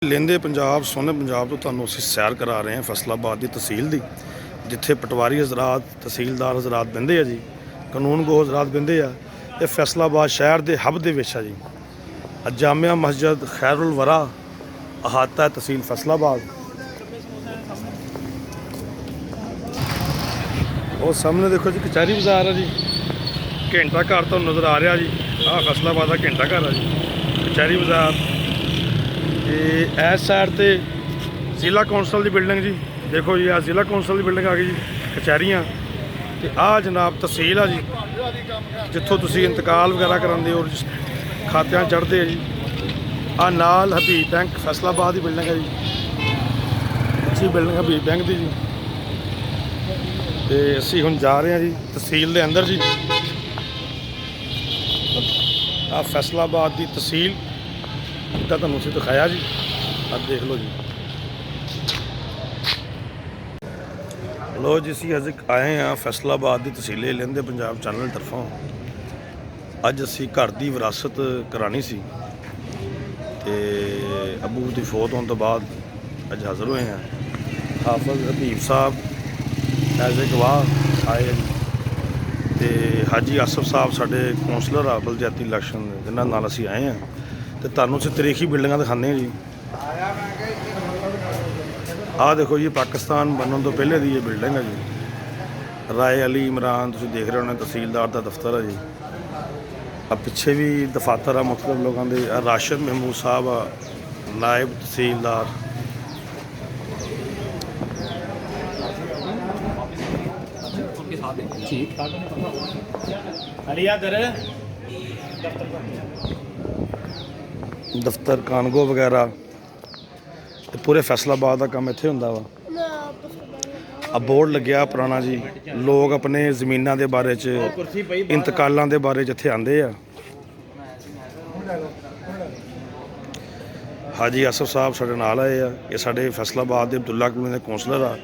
लेंदे पंजाब सोने पंजाब तो तुहानूं असीं सैर करा रहे हैं फैसलाबाद की तहसील की, जिथे पटवारी हज़रात तहसीलदार हज़रात बहिंदे आ जी, कानून गो हज़रात बहिंदे आ। ये फैसलाबाद शहर के हब दे विच आ जी। जामिया मस्जिद खैरुल वरा अहाता है तहसील फैसलाबाद। और सामने देखो जी कचहरी बाज़ार है जी, घंटा घर तो नज़र आ रहा जी। फैसलाबाद का घंटा घर है जी, कचहरी बाज़ार। इस साइड से जिला कौंसल की बिल्डिंग जी, देखो जी, जिला कौंसल की बिल्डिंग आ गई जी, कचहरियाँ। तो जनाब तहसील आ जी, जितों तुसीं इंतकाल वगैरह कराते और खात्यां चढ़ते जी। नाल हबीब बैंक फैसलाबाद की बिल्डिंग है जी, अच्छी बिल्डिंग हबीब बैंक की जी। तो असीं हुण जा रहे हैं जी तहसील के अंदर जी। फैसलाबाद की तहसील जिदा तुहानूं असीं दिखाया जी, अब देख लो जी। लो जी, असीं अज आए हैं फैसलाबाद की तहसील लेंदे पंजाब चैनल तरफों। अज असीं घर की विरासत करानी सी ते अबू की फौत होने तो बाद अज हाज़र हुए हैं। हाफिज़ हबीब साहब एज ए गवाह आए जी, तो हाजी आसफ साहब साडे कौंसलर आ पंचायती इलैक्शन, जिन्हां नाल असीं आए हैं। तो तुहानूं असीं तारीखी बिल्डिंगां दिखाने जी। देखो जी, पाकिस्तान बनने तो पहले की ये बिल्डिंग है जी। राय अली इमरान तुसीं देख रहे होने, तहसीलदार का दफ्तर है जी। पिछे भी दफातर आ मुख्तलिफ लोगों के। राशिद महमूद साहब नायब तहसीलदार। दफ्तर कानगो वगैरह पूरे फैसलाबाद का काम इत्थे हुंदा वा। बोर्ड लग्या पुराना जी, लोग अपने जमीनों के बारे इंतकालों के बारे इत्थे आंदे आ। हाजी आसफ साहब साडे नाल आए आ। ये साडे फैसलाबाद के अब्दुल्ला कॉलोनी के कौंसलर आ।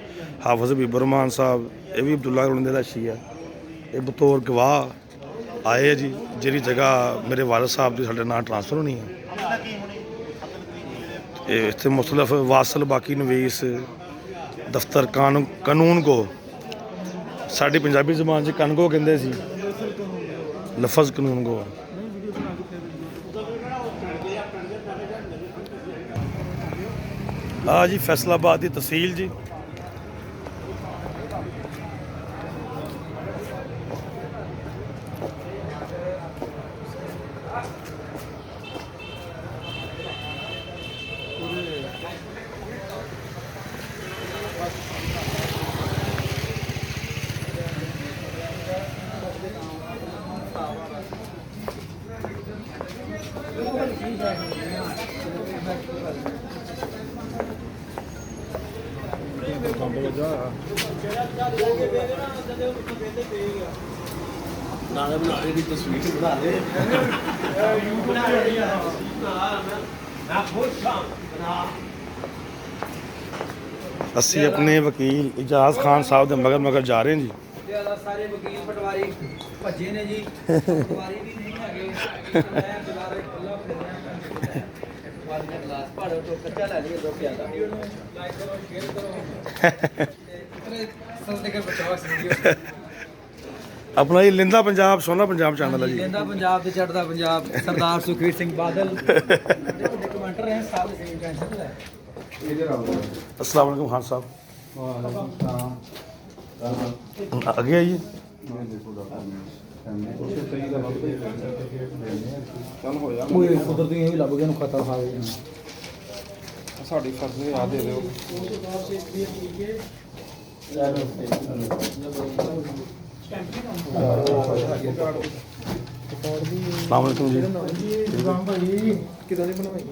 हाफिज़ हबीब रहमान साहब, ये भी अब्दुल्ला कॉलोनी के हिस्सी है। ये बतौर गवाह आए जी, जिहड़ी जगह मेरे वालिद साहब की साडे नाल ट्रांसफर होनी है। इत्थे मुख्तलिफ वासल बाकी नवीस दफ्तर कानून गो, साडी पंजाबी जबान च कनगो कहंदे सी, लफज कानून गो। जी फैसलाबाद की तहसील जी। असी अपने वकील इजाज खान साहब के मगर मगर जा रहे हैं जी। सारे वकील पटवारी भज्जे ने जी, पटवारी भी नहीं अपना ये लिंदा पंजाब सोना पंजाब चैनल है जी। लिंदा पंजाब ते चढ़दा पंजाब, सरदार सुखबीर सिंह बादल कमेंटर हैं साहब सिंह टेंशन है। अस्सलाम वालेकुम खान साहब, आगे आइए। कुदरती भी लभ गए खतर खा गए साड़ी फर्ज याद दे दो। अस्सलाम वालेकुम जी। किदां दी बनवाई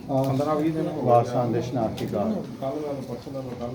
15-20 दिन हो वारसां दे शनाख्ती कार्ड कल परसों का